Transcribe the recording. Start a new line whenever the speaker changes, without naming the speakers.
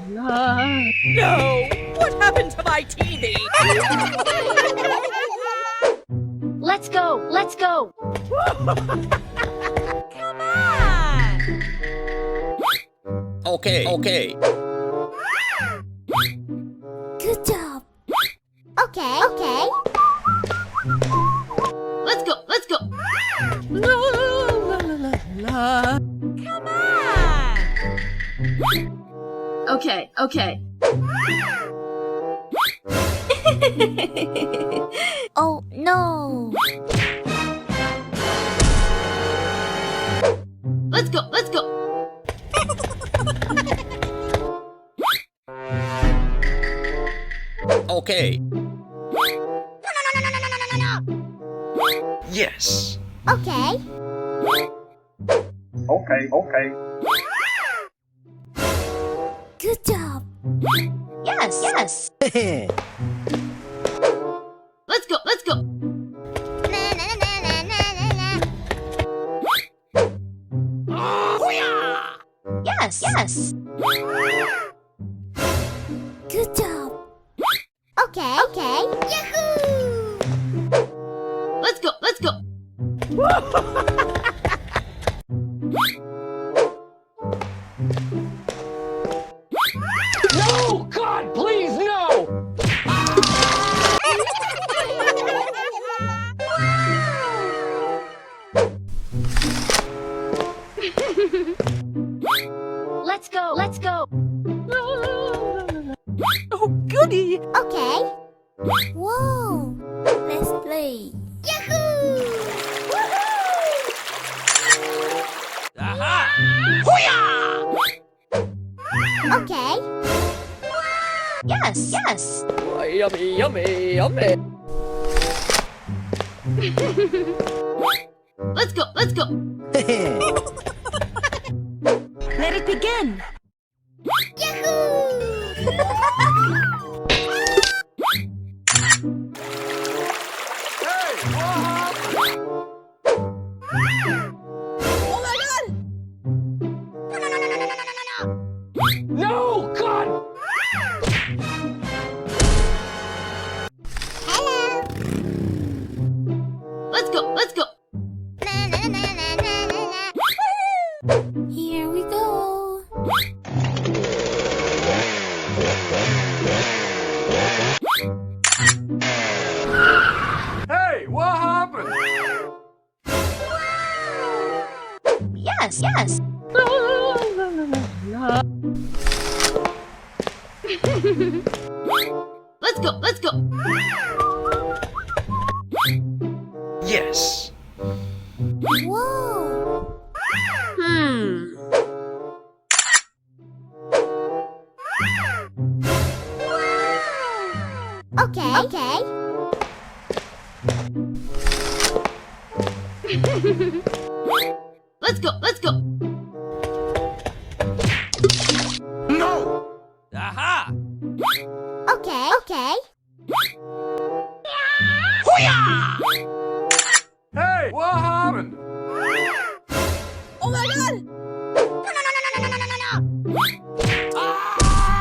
No! What happened to my TV?
Let's go! Let's go!
Come on!
Okay, okay.
Good job! Okay, okay.
Let's go! Let's go! La, la, la, la, la. Come on!
Okay, okay. Oh no!
Let's go! Let's go!
Okay.
No!
Yes.
Okay.
Okay, okay.
Good job!
Yes! Yes! Let's go! Let's go! Yes! Yes!
Good job! Okay, okay. Yahoo!
Let's go! Let's go!
No! God, please, no!
Let's go! Let's go!
Oh, goody!
Okay. Whoa! Let's play. Yahoo!
Aha!
Okay.
Yes! Yes!
Oh, yummy, yummy, yummy.
Let's go! Let's go!
Let it begin. Yahoo!
Oh my god!
No! God!
Hello.
Let's go! Let's go!
Here we go.
Hey, what happened?
Yes! Yes! Let's go! Let's go!
Yes.
Whoa. Okay. Okay.
Let's go! Let's go!